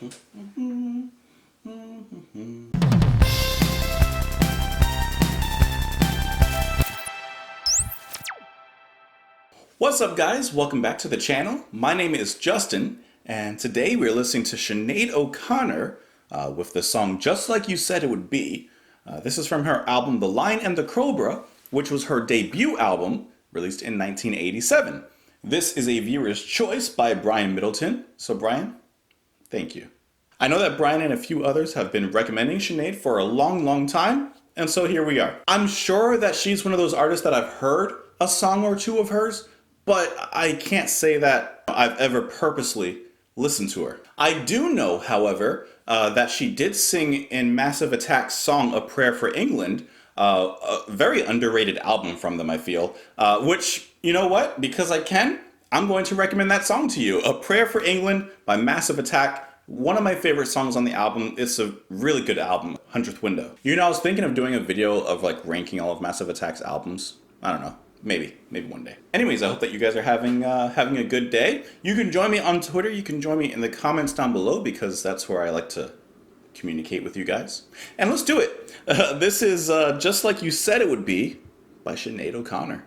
What's up, guys? Welcome back to the channel. My name is Justin, and today we're listening to Sinead O'Connor with the song Just Like You Said It Would Be. This is from her album The Lion and the Cobra, which was her debut album, released in 1987. This is a viewer's choice by Brian Middleton. So Brian, thank you. I know that Brian and a few others have been recommending Sinead for a long time, and so here we are. I'm sure that she's one of those artists that I've heard a song or two of hers, but I can't say that I've ever purposely listened to her. I do know, however, that she did sing in Massive Attack's song A Prayer for England, a very underrated album from them, I feel, which, you know what, because I can, I'm going to recommend that song to you. A Prayer for England by Massive Attack, one of my favorite songs on the album. It's a really good album, 100th Window. You know, I was thinking of doing a video of like ranking all of Massive Attack's albums. I don't know. Maybe one day. Anyways, I hope that you guys are having a good day. You can join me on Twitter. You can join me in the comments down below because that's where I like to communicate with you guys. And let's do it. This is Just Like You Said It Would Be by Sinead O'Connor.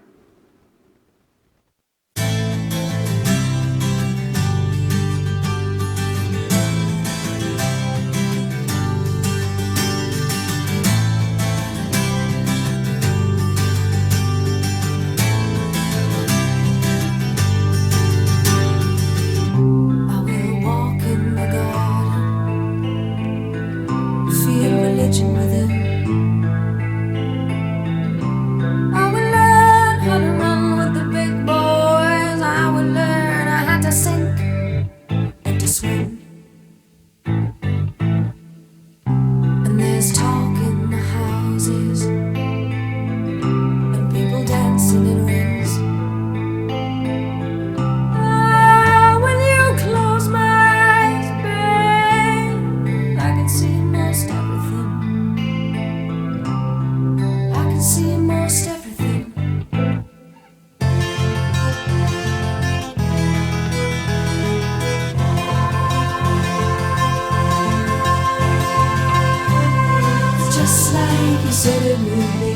Said it would be.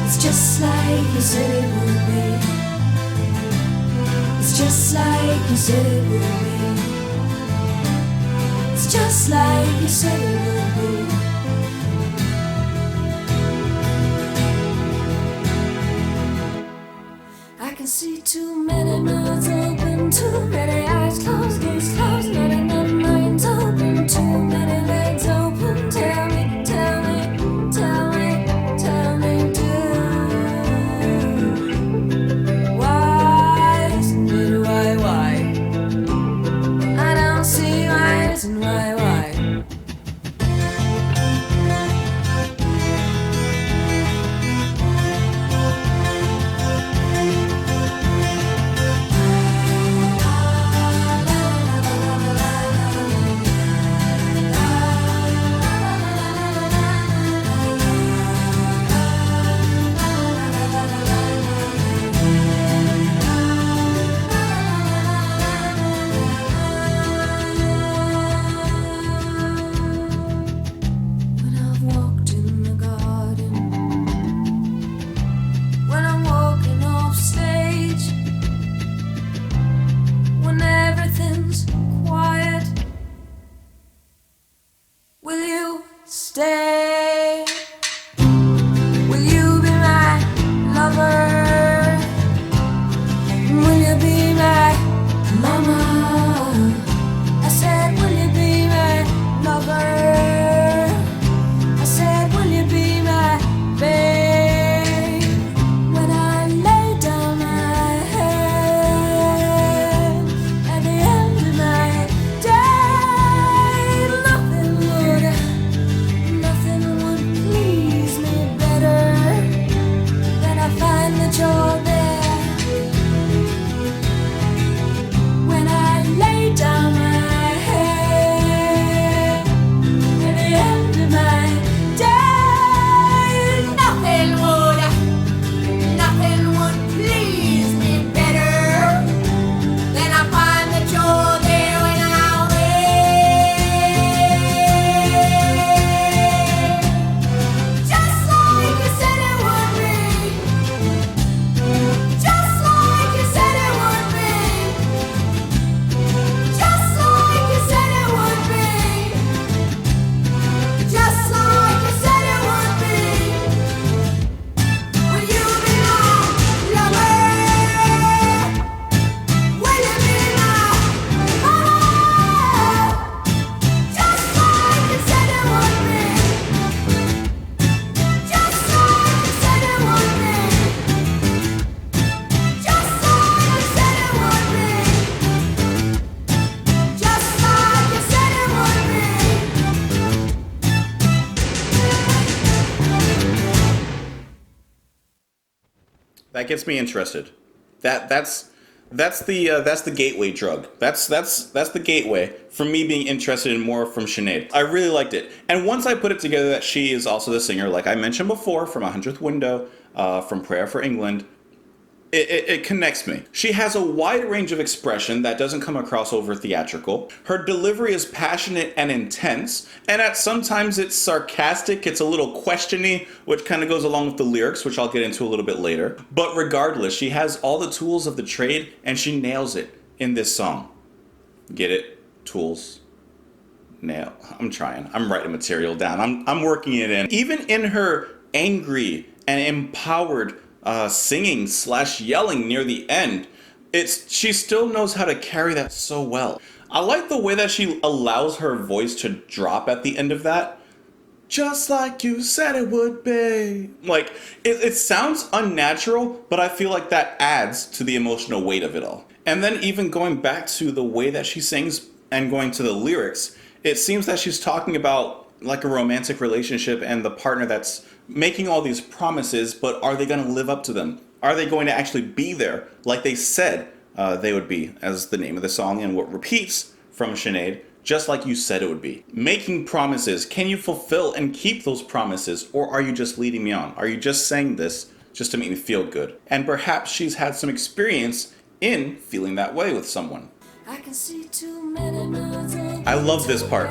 It's just like you said it would be. It's just like you said it would be. It's just like you said it would be. I can see too many mouths open, too many eyes closed, gaze closed, not enough minds open, too many legs open. Tell me, do why isn't it why? I don't see why isn't why. I That gets me interested. That's the gateway drug. That's the gateway for me being interested in more from Sinead. I really liked it, and once I put it together that she is also the singer, like I mentioned before, from 100th Window, from Prayer for England, it connects me. She has a wide range of expression that doesn't come across over theatrical. Her delivery is passionate and intense, and at sometimes it's sarcastic, it's a little questiony, which kind of goes along with the lyrics, which I'll get into a little bit later. But regardless, she has all the tools of the trade, and she nails it in this song. Get it? Tools. Nail. I'm trying. I'm writing material down. I'm working it in. Even in her angry and empowered singing / yelling near the end, she still knows how to carry that so well. I like the way that she allows her voice to drop at the end of that. Just like you said it would be. Like, it sounds unnatural, but I feel like that adds to the emotional weight of it all. And then even going back to the way that she sings and going to the lyrics, it seems that she's talking about like a romantic relationship and the partner that's making all these promises, but are they going to live up to them? Are they going to actually be there like they said they would be, as the name of the song and what repeats from Sinead, just like you said it would be. Making promises, can you fulfill and keep those promises, or are you just leading me on? Are you just saying this just to make me feel good? And perhaps she's had some experience in feeling that way with someone. I can see too many miles up I love this part.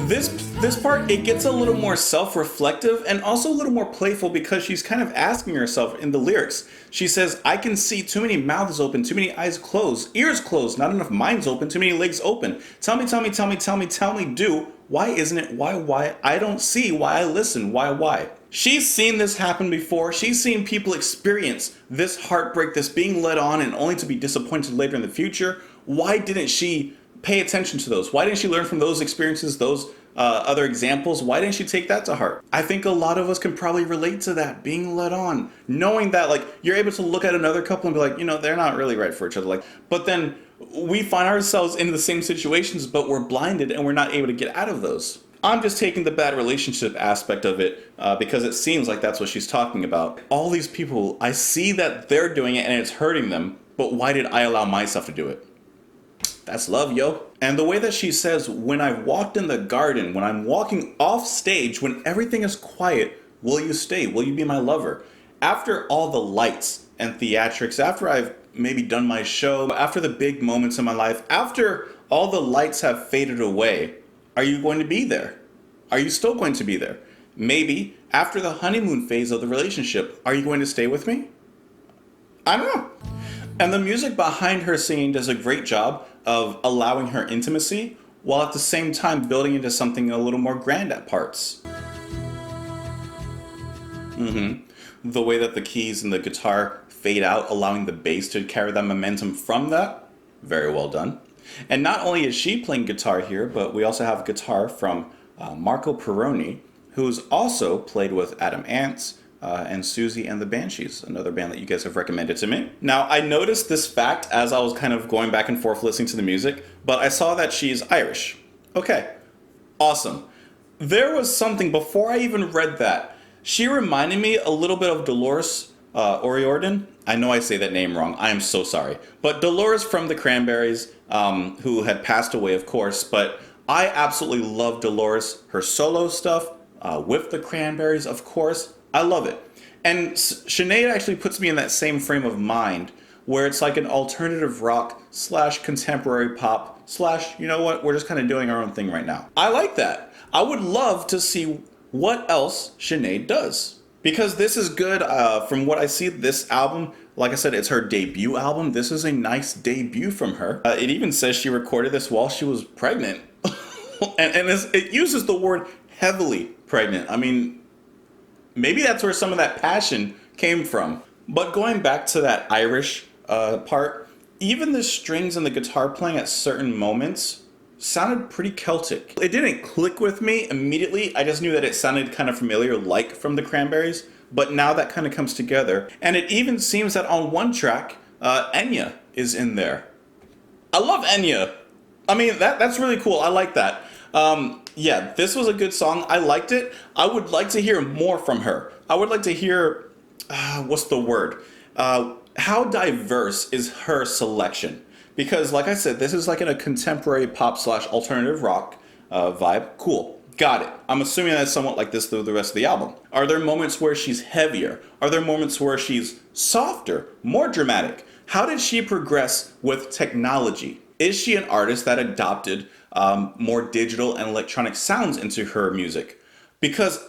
This part, it gets a little more self-reflective and also a little more playful because she's kind of asking herself in the lyrics. She says, I can see too many mouths open, too many eyes closed, ears closed, not enough minds open, too many legs open. Tell me, do. Why isn't it? Why? I don't see. Why I listen? Why? She's seen this happen before. She's seen people experience this heartbreak, this being led on and only to be disappointed later in the future. Why didn't she pay attention to those? Why didn't she learn from those experiences, those other examples? Why didn't she take that to heart? I think a lot of us can probably relate to that, being led on, knowing that like you're able to look at another couple and be like, you know, they're not really right for each other. Like, but then we find ourselves in the same situations, but we're blinded and we're not able to get out of those. I'm just taking the bad relationship aspect of it because it seems like that's what she's talking about. All these people, I see that they're doing it and it's hurting them, but why did I allow myself to do it? That's love, yo. And the way that she says, when I've walked in the garden, when I'm walking off stage, when everything is quiet, will you stay? Will you be my lover? After all the lights and theatrics, after I've maybe done my show, after the big moments in my life, after all the lights have faded away, are you going to be there? Are you still going to be there? Maybe after the honeymoon phase of the relationship, are you going to stay with me? I don't know. And the music behind her singing does a great job of allowing her intimacy while at the same time building into something a little more grand at parts. The way that the keys and the guitar fade out, allowing the bass to carry that momentum from that, very well done. And not only is she playing guitar here, but we also have guitar from Marco Perroni, who's also played with Adam Ants, and Susie and the Banshees, another band that you guys have recommended to me. Now, I noticed this fact as I was kind of going back and forth listening to the music, but I saw that she's Irish. Okay, awesome. There was something, before I even read that, she reminded me a little bit of Dolores O'Riordan. I know I say that name wrong, I am so sorry. But Dolores from the Cranberries, who had passed away, of course, but I absolutely love Dolores, her solo stuff, with the Cranberries, of course. I love it. And Sinead actually puts me in that same frame of mind where it's like an alternative rock / contemporary pop / you know what, we're just kind of doing our own thing right now. I like that. I would love to see what else Sinead does. Because this is good. From what I see, this album, like I said, it's her debut album. This is a nice debut from her. It even says she recorded this while she was pregnant. and it uses the word heavily pregnant. I mean, maybe that's where some of that passion came from. But going back to that Irish part, even the strings and the guitar playing at certain moments sounded pretty Celtic. It didn't click with me immediately. I just knew that it sounded kind of familiar, like from the Cranberries. But now that kind of comes together. And it even seems that on one track, Enya is in there. I love Enya. I mean, that's really cool. I like that. Yeah, this was a good song. I liked it. I would like to hear more from her. I would like to hear, what's the word? How diverse is her selection? Because, like I said, this is like in a contemporary pop slash alternative rock vibe. Cool. Got it. I'm assuming that's somewhat like this through the rest of the album. Are there moments where she's heavier? Are there moments where she's softer, more dramatic? How did she progress with technology? Is she an artist that adopted more digital and electronic sounds into her music? Because,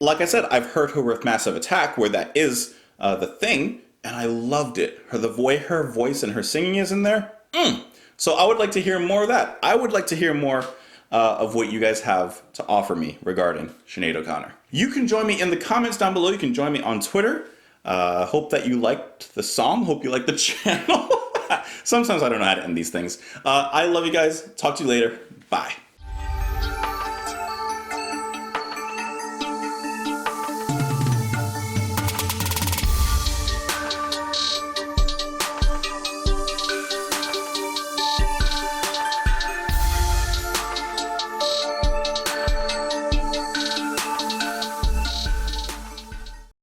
like I said, I've heard her with Massive Attack, where that is the thing, and I loved it. The way her voice and her singing is in there. So I would like to hear more of that. I would like to hear more of what you guys have to offer me regarding Sinead O'Connor. You can join me in the comments down below. You can join me on Twitter. Hope that you liked the song. Hope you liked the channel. Sometimes I don't know how to end these things. I love you guys. Talk to you later. Bye.